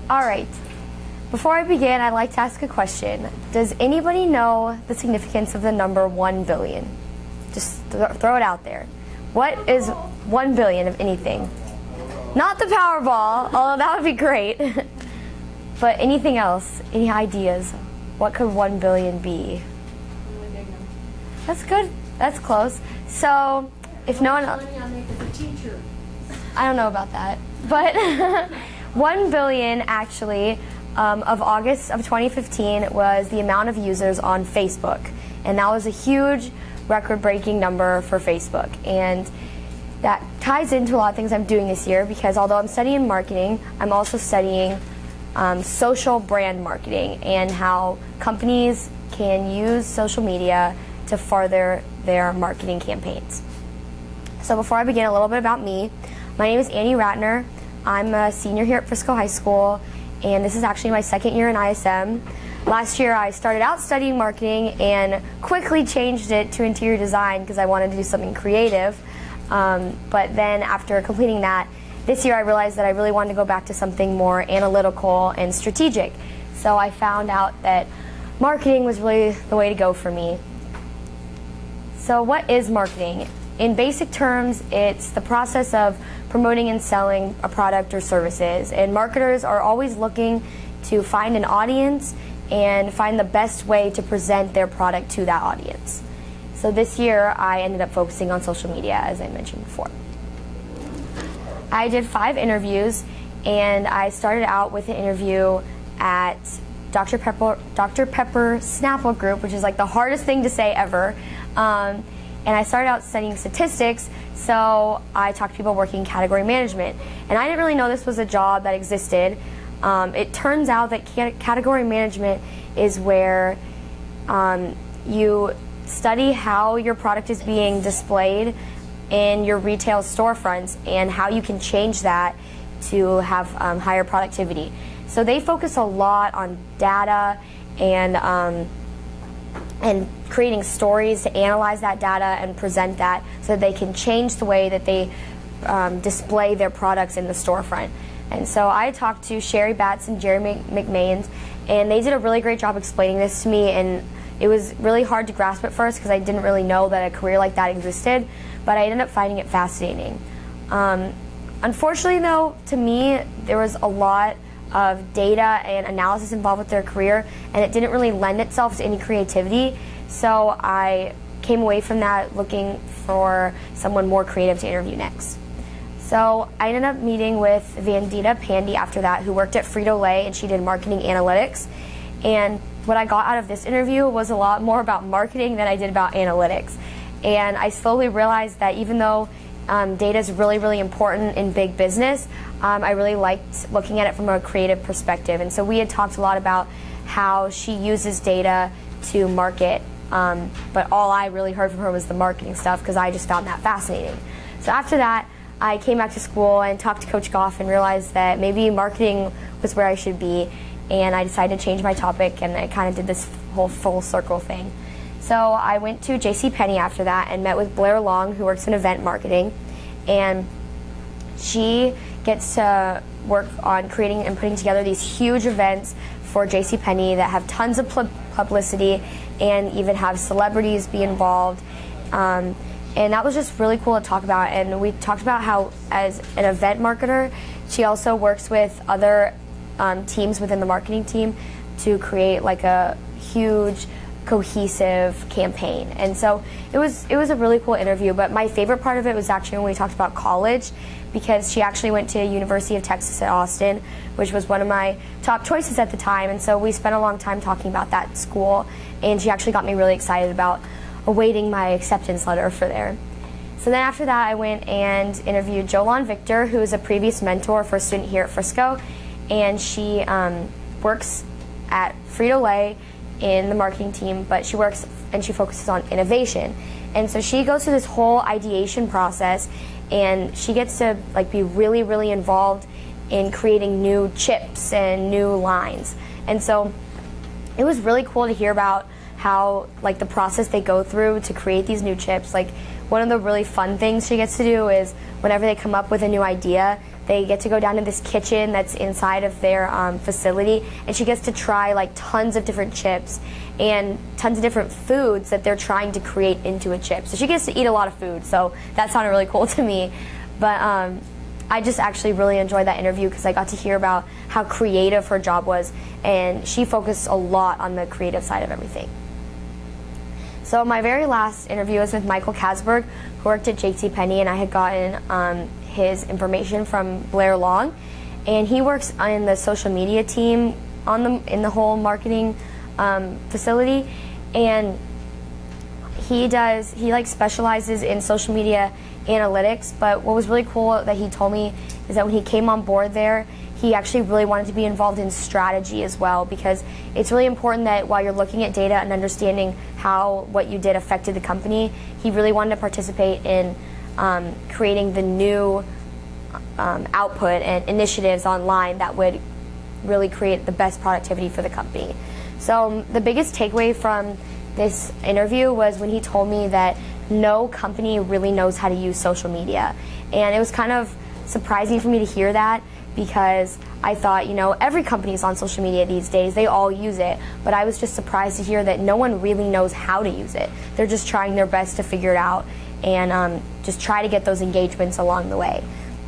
All right. Before I begin, I'd like to ask a question. Does anybody know the significance of the number 1 billion? Just throw it out there. What is 1 billion of anything? Not the Powerball, although that would be great. But anything else? Any ideas? What could 1 billion be? That's good. That's close. So, if no one else... I don't know about that. But 1 billion actually of August of 2015 was the amount of users on Facebook. And that was a huge record-breaking number for Facebook. And that ties into a lot of things I'm doing this year, because although I'm studying marketing, I'm also studying social brand marketing and how companies can use social media to further their marketing campaigns. So before I begin, a little bit about me. My name is Annie Ratner. I'm a senior here at Frisco High School, and this is actually my second year in ISM. Last year I started out studying marketing and quickly changed it to interior design because I wanted to do something creative. But then after completing that, this year I realized that I really wanted to go back to something more analytical and strategic. So I found out that marketing was really the way to go for me. So what is marketing? In basic terms, it's the process of promoting and selling a product or services. And marketers are always looking to find an audience and find the best way to present their product to that audience. So this year, I ended up focusing on social media, as I mentioned before. I did 5 interviews, and I started out with an interview at Dr. Pepper Snapple Group, which is like the hardest thing to say ever. And I started out studying statistics, so I talked to people working in category management. And I didn't really know this was a job that existed. It turns out that category management is where you study how your product is being displayed in your retail storefronts and how you can change that to have higher productivity. So they focus a lot on data and creating stories to analyze that data and present that so that they can change the way that they display their products in the storefront. And so I talked to Sherry Batts and Jerry McMahon, and they did a really great job explaining this to me, and it was really hard to grasp at first because I didn't really know that a career like that existed, but I ended up finding it fascinating. Unfortunately though, to me, there was a lot of data and analysis involved with their career, and it didn't really lend itself to any creativity, so I came away from that looking for someone more creative to interview next. So I ended up meeting with Vandita Pandy after that, who worked at Frito-Lay, and she did marketing analytics. And what I got out of this interview was a lot more about marketing than I did about analytics. And I slowly realized that even though data is really, really important in big business, I really liked looking at it from a creative perspective. And so we had talked a lot about how she uses data to market, but all I really heard from her was the marketing stuff because I just found that fascinating. So after that, I came back to school and talked to Coach Goff and realized that maybe marketing was where I should be, and I decided to change my topic, and I kind of did this whole full circle thing. So I went to JCPenney after that and met with Blair Long, who works in event marketing, and she gets to work on creating and putting together these huge events for JCPenney that have tons of publicity and even have celebrities be involved. And that was just really cool to talk about. And we talked about how, as an event marketer, she also works with other teams within the marketing team to create like a huge, cohesive campaign. And so it was a really cool interview. But my favorite part of it was actually when we talked about college, because she actually went to University of Texas at Austin, which was one of my top choices at the time. And so we spent a long time talking about that school, and she actually got me really excited about awaiting my acceptance letter for there. So then after that, I went and interviewed Jolon Victor, who is a previous mentor for a student here at Frisco, and she works at Frito-Lay in the marketing team, but she works and she focuses on innovation. And so she goes through this whole ideation process, and she gets to like be really, really involved in creating new chips and new lines. And so it was really cool to hear about how like the process they go through to create these new chips. Like one of the really fun things she gets to do is whenever they come up with a new idea, They get to go down to this kitchen that's inside of their facility, and she gets to try like tons of different chips and tons of different foods that they're trying to create into a chip. So she gets to eat a lot of food, so that sounded really cool to me. But I just actually really enjoyed that interview because I got to hear about how creative her job was, and she focused a lot on the creative side of everything. So my very last interview was with Michael Kasberg, who worked at JCPenney, and I had gotten his information from Blair Long, and he works in the social media team in the whole marketing facility, and he like specializes in social media analytics. But what was really cool that he told me is that when he came on board there, he actually really wanted to be involved in strategy as well, because it's really important that while you're looking at data and understanding how what you did affected the company, he really wanted to participate in creating the new output and initiatives online that would really create the best productivity for the company. So the biggest takeaway from this interview was when he told me that no company really knows how to use social media. And it was kind of surprising for me to hear that, because I thought, every company is on social media these days. They all use it. But I was just surprised to hear that no one really knows how to use it. They're just trying their best to figure it out and just try to get those engagements along the way.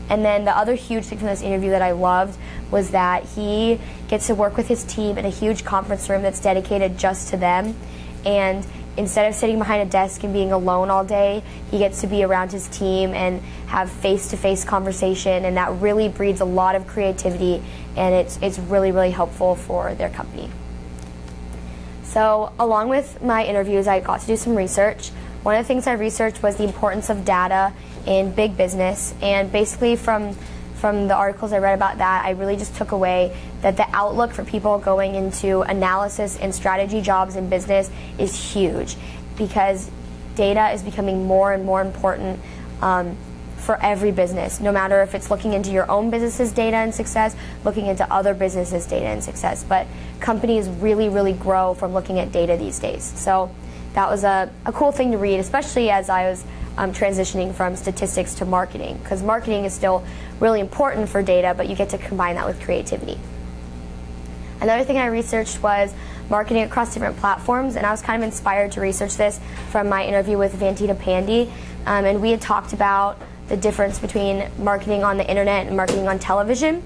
And then the other huge thing from this interview that I loved was that he gets to work with his team in a huge conference room that's dedicated just to them. And instead of sitting behind a desk and being alone all day, he gets to be around his team and have face-to-face conversation, and that really breeds a lot of creativity, and it's really, really helpful for their company. So along with my interviews, I got to do some research. One of the things I researched was the importance of data in big business, and basically from the articles I read about that, I really just took away that the outlook for people going into analysis and strategy jobs in business is huge, because data is becoming more and more important for every business, no matter if it's looking into your own business's data and success, looking into other businesses' data and success. But companies really, really grow from looking at data these days. So that was a cool thing to read, especially as I was transitioning from statistics to marketing, because marketing is still really important for data, but you get to combine that with creativity. Another thing I researched was marketing across different platforms, and I was kind of inspired to research this from my interview with Vandita Pandey, and we had talked about the difference between marketing on the internet and marketing on television.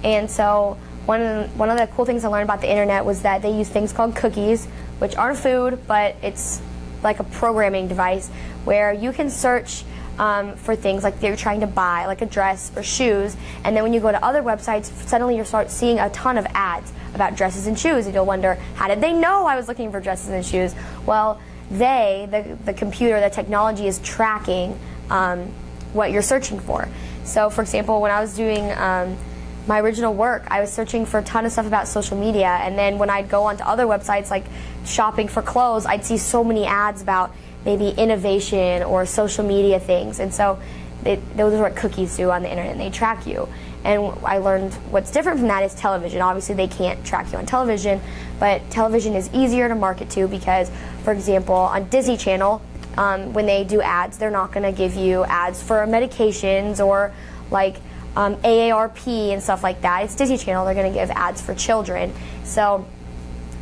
And so one of the cool things I learned about the internet was that they use things called cookies, which aren't food, but it's like a programming device where you can search for things like you're trying to buy, like a dress or shoes, and then when you go to other websites, suddenly you start seeing a ton of ads about dresses and shoes, and you'll wonder, how did they know I was looking for dresses and shoes? Well, the computer, the technology is tracking what you're searching for. So for example, when I was doing my original work, I was searching for a ton of stuff about social media, and then when I'd go onto other websites like shopping for clothes, I'd see so many ads about maybe innovation or social media things. And so those are what cookies do on the internet, and they track you. And I learned what's different from that is television. Obviously they can't track you on television, but television is easier to market to because, for example, on Disney Channel, when they do ads, they're not going to give you ads for medications or like AARP and stuff like that. It's Disney Channel, they're going to give ads for children. So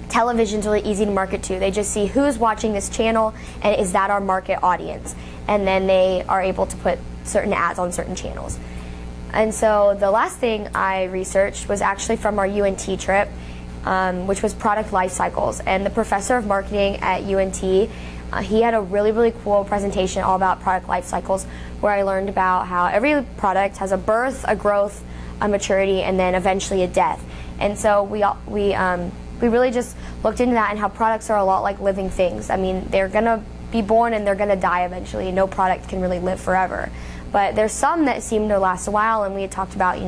television's really easy to market to. They just see who's watching this channel and is that our market audience. And then they are able to put certain ads on certain channels. And so the last thing I researched was actually from our UNT trip, which was product life cycles. And the professor of marketing at UNT, he had a really, really cool presentation all about product life cycles, where I learned about how every product has a birth, a growth, a maturity, and then eventually a death. And so we really just looked into that and how products are a lot like living things. I mean, they're going to be born and they're going to die eventually. No product can really live forever. But there's some that seem to last a while, and we had talked about,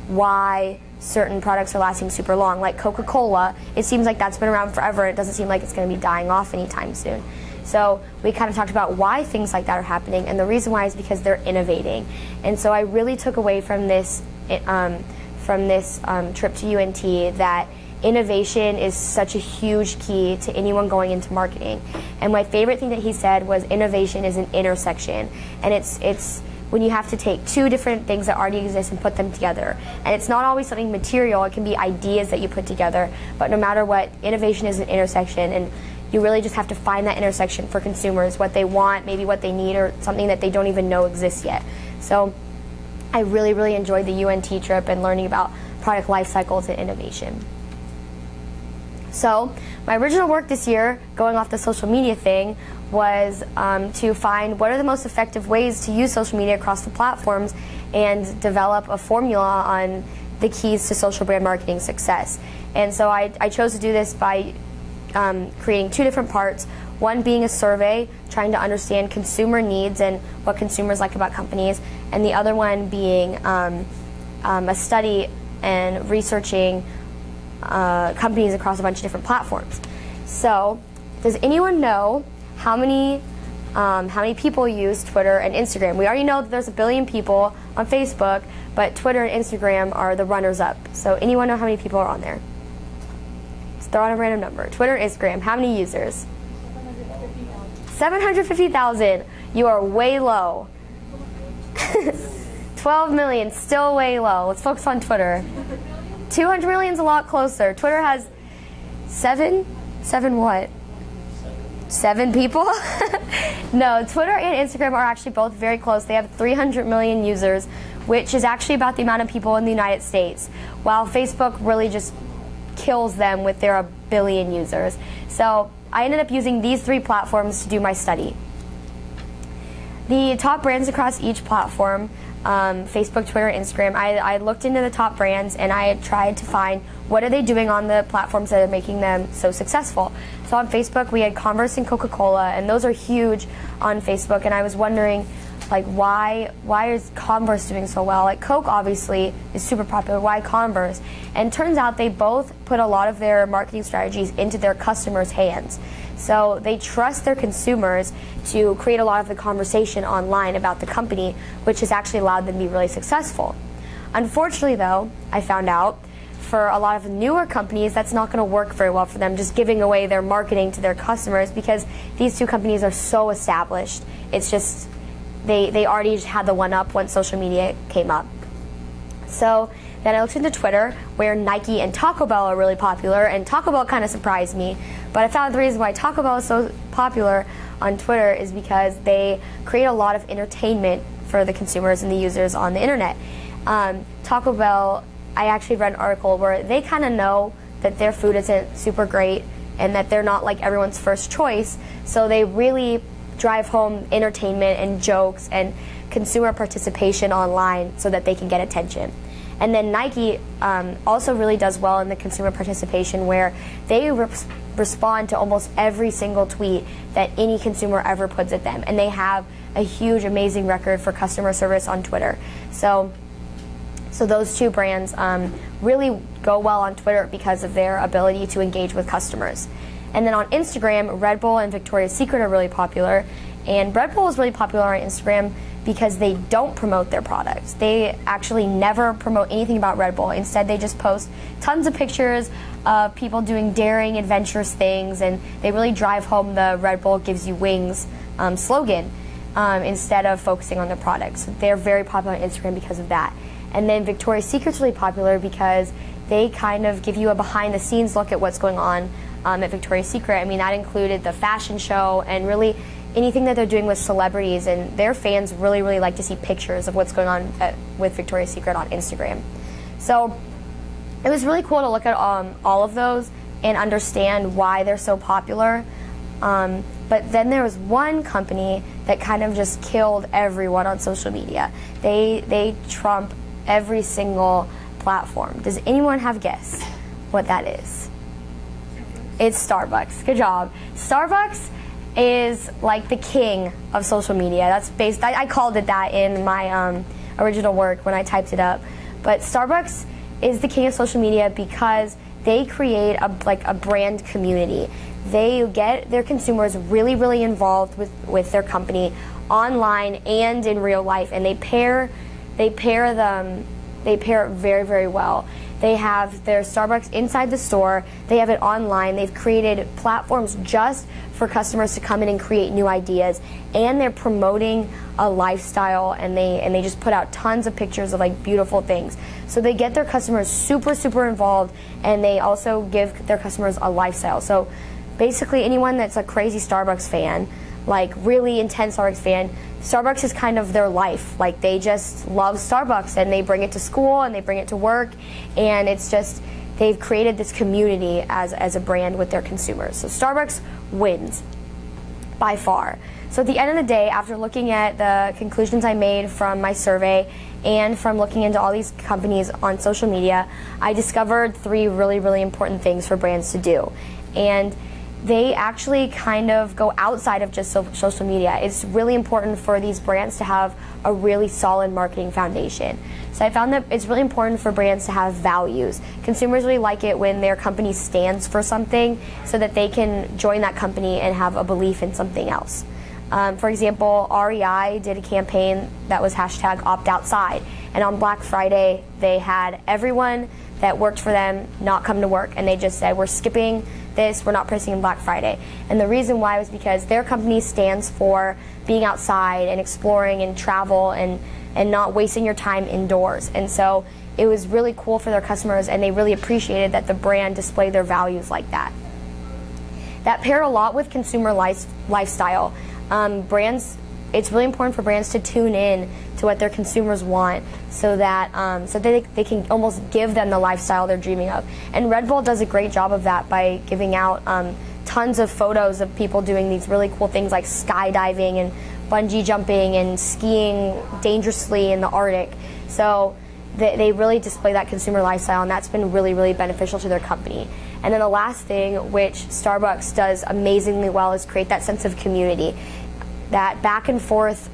why certain products are lasting super long. Like Coca-Cola, it seems like that's been around forever. It doesn't seem like it's going to be dying off anytime soon. So we kind of talked about why things like that are happening, and the reason why is because they're innovating. And so I really took away from this trip to UNT that innovation is such a huge key to anyone going into marketing. And my favorite thing that he said was innovation is an intersection, and it's when you have to take two different things that already exist and put them together. And it's not always something material, it can be ideas that you put together, but no matter what, innovation is an intersection, and you really just have to find that intersection for consumers, what they want, maybe what they need, or something that they don't even know exists yet. So I really, really enjoyed the UNT trip and learning about product life cycles and innovation. So my original work this year, going off the social media thing, was to find what are the most effective ways to use social media across the platforms and develop a formula on the keys to social brand marketing success. And so I chose to do this by creating two different parts, one being a survey, trying to understand consumer needs and what consumers like about companies, and the other one being a study and researching companies across a bunch of different platforms. So, does anyone know how many people use Twitter and Instagram? We already know that there's 1 billion people on Facebook, but Twitter and Instagram are the runners-up. So, anyone know how many people are on there? Just throw out a random number. Twitter and Instagram, how many users? 750,000. You are way low. 12 million, still way low. Let's focus on Twitter. 200 million is a lot closer. Twitter has seven what? 7 people? No, Twitter and Instagram are actually both very close. They have 300 million users, which is actually about the amount of people in the United States, while Facebook really just kills them with their 1 billion users. So I ended up using these 3 platforms to do my study. The top brands across each platform, Facebook, Twitter, Instagram, I looked into the top brands and I tried to find what are they doing on the platforms that are making them so successful. So on Facebook we had Converse and Coca-Cola, and those are huge on Facebook, and I was wondering, like, why is Converse doing so well? Like, Coke obviously is super popular, why Converse? And turns out they both put a lot of their marketing strategies into their customers' hands. So they trust their consumers to create a lot of the conversation online about the company, which has actually allowed them to be really successful. Unfortunately though, I found out for a lot of newer companies, that's not going to work very well for them, just giving away their marketing to their customers, because these two companies are so established. It's just, they already had the one up once social media came up. So then I looked into Twitter, where Nike and Taco Bell are really popular, and Taco Bell kind of surprised me, but I found the reason why Taco Bell is so popular on Twitter is because they create a lot of entertainment for the consumers and the users on the internet. Taco Bell, I actually read an article where they kind of know that their food isn't super great and that they're not like everyone's first choice, so they really drive home entertainment and jokes and consumer participation online so that they can get attention. And then Nike also really does well in the consumer participation, where they respond to almost every single tweet that any consumer ever puts at them, and they have a huge, amazing record for customer service on Twitter. So those two brands really go well on Twitter because of their ability to engage with customers. And then on Instagram, Red Bull and Victoria's Secret are really popular. And Red Bull is really popular on Instagram because they don't promote their products. They actually never promote anything about Red Bull. Instead, they just post tons of pictures of people doing daring, adventurous things, and they really drive home the Red Bull gives you wings slogan instead of focusing on the products. They're very popular on Instagram because of that. And then Victoria's Secret's really popular because they kind of give you a behind-the-scenes look at what's going on at Victoria's Secret. I mean, that included the fashion show and really anything that they're doing with celebrities, and their fans really, really like to see pictures of what's going on with Victoria's Secret on Instagram. So it was really cool to look at all of those and understand why they're so popular. But then there was one company that kind of just killed everyone on social media. They trump every single platform. Does anyone have a guess what that is? It's Starbucks. Good job. Starbucks is like the king of social media. That's based, I called it that in my original work when I typed it up. But Starbucks is the king of social media because they create a brand community. They get their consumers really, really involved with their company online and in real life, and they pair it very, very well. They have their Starbucks inside the store. They have it online. They've created platforms just for customers to come in and create new ideas. And they're promoting a lifestyle, and they just put out tons of pictures of like beautiful things. So they get their customers super involved, and they also give their customers a lifestyle. So basically anyone that's a crazy Starbucks fan, like really intense Starbucks fan, Starbucks is kind of their life. Like they just love Starbucks, and they bring it to school and they bring it to work, and it's just, they've created this community as a brand with their consumers. So Starbucks wins by far. So at the end of the day, after looking at the conclusions I made from my survey and from looking into all these companies on social media, I discovered 3 really important things for brands to do. And they actually kind of go outside of just social media. It's really important for these brands to have a really solid marketing foundation. So I found that it's really important for brands to have values. Consumers really like it when their company stands for something so that they can join that company and have a belief in something else. For example, REI did a campaign that was #OptOutside, and on Black Friday they had everyone that worked for them not come to work, and they just said, we're skipping this, we're not pricing in Black Friday. And the reason why was because their company stands for being outside and exploring and travel and not wasting your time indoors. And so it was really cool for their customers, and they really appreciated that the brand displayed their values like that. That paired a lot with consumer lifestyle. Brands, it's really important for brands to tune in to what their consumers want, so that they can almost give them the lifestyle they're dreaming of. And Red Bull does a great job of that by giving out tons of photos of people doing these really cool things like skydiving and bungee jumping and skiing dangerously in the Arctic. So they really display that consumer lifestyle, and that's been really beneficial to their company. And then the last thing, which Starbucks does amazingly well, is create that sense of community. That back and forth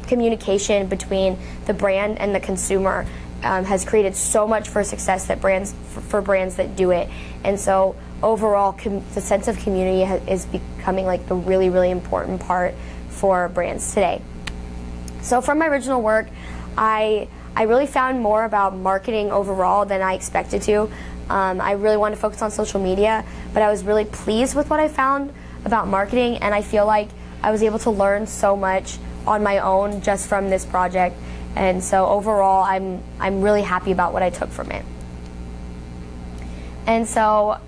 communication between the brand and the consumer has created so much for success that for brands that do it. And so overall, the sense of community is becoming like the really important part for brands today. So from my original work, I really found more about marketing overall than I expected to. I really wanted to focus on social media, but I was really pleased with what I found about marketing, and I feel like I was able to learn so much on my own just from this project. And so overall, I'm really happy about what I took from it. And so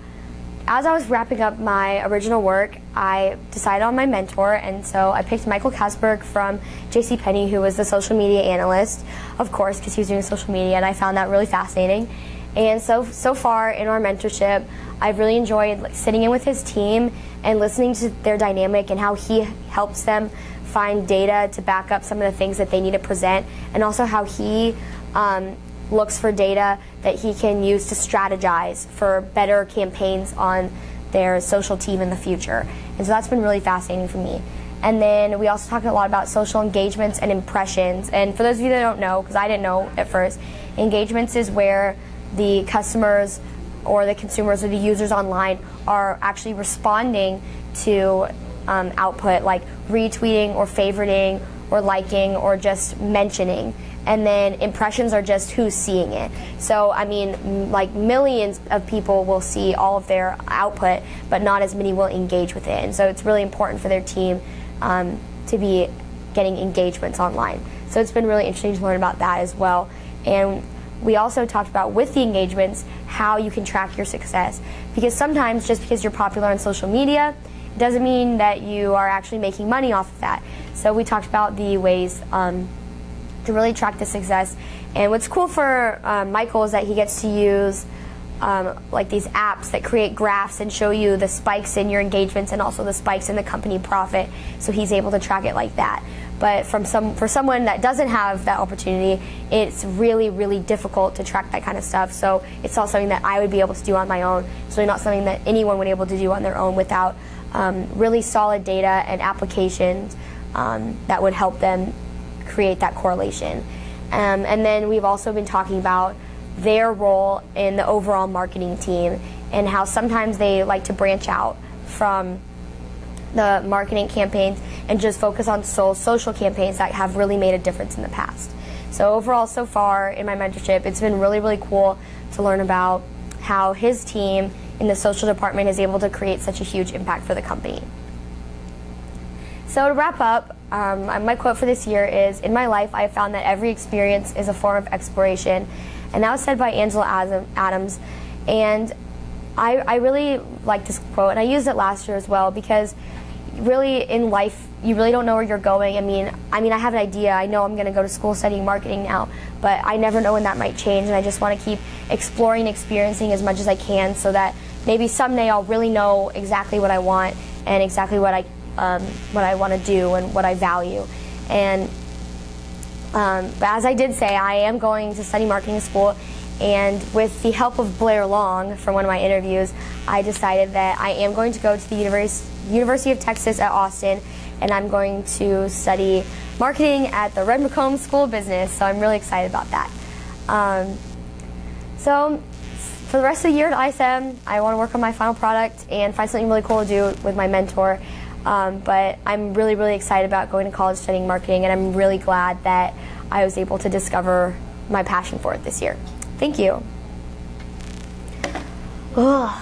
as I was wrapping up my original work, I decided on my mentor, and so I picked Michael Kasberg from JCPenney, who was the social media analyst, of course, because he was doing social media, and I found that really fascinating. And so far in our mentorship, I've really enjoyed sitting in with his team and listening to their dynamic and how he helps them find data to back up some of the things that they need to present, and also how he looks for data that he can use to strategize for better campaigns on their social team in the future. And so that's been really fascinating for me. And then we also talked a lot about social engagements and impressions. And for those of you that don't know, because I didn't know at first, engagements is where the customers or the consumers or the users online are actually responding to output, like retweeting or favoriting or liking or just mentioning. And then impressions are just who's seeing it. So I mean, like millions of people will see all of their output, but not as many will engage with it. And so it's really important for their team to be getting engagements online. So it's been really interesting to learn about that as well. And we also talked about, with the engagements, how you can track your success. Because sometimes just because you're popular on social media, it doesn't mean that you are actually making money off of that. So we talked about the ways to really track the success. And what's cool for Michael is that he gets to use like these apps that create graphs and show you the spikes in your engagements and also the spikes in the company profit. So he's able to track it like that. But for someone that doesn't have that opportunity, it's really difficult to track that kind of stuff. So it's not something that I would be able to do on my own. It's really not something that anyone would be able to do on their own without really solid data and applications that would help them create that correlation. And then we've also been talking about their role in the overall marketing team and how sometimes they like to branch out from the marketing campaigns and just focus on social campaigns that have really made a difference in the past. So overall, so far in my mentorship, it's been really, really cool to learn about how his team in the social department is able to create such a huge impact for the company. So to wrap up, my quote for this year is, "In my life, I have found that every experience is a form of exploration." And that was said by Angela Adams. And I really like this quote, and I used it last year as well, because really in life, you really don't know where you're going. I mean, I have an idea. I know I'm going to go to school studying marketing now, but I never know when that might change, and I just want to keep exploring, experiencing as much as I can, so that maybe someday I'll really know exactly what I want and exactly what I want to do and what I value. And but as I did say, I am going to study marketing in school, and with the help of Blair Long from one of my interviews, I decided that I am going to go to the University of Texas at Austin, and I'm going to study marketing at the Red McComb School of Business, so I'm really excited about that. So for the rest of the year at ISM, I want to work on my final product and find something really cool to do with my mentor. But I'm really, really excited about going to college studying marketing, and I'm really glad that I was able to discover my passion for it this year. Thank you. Ugh.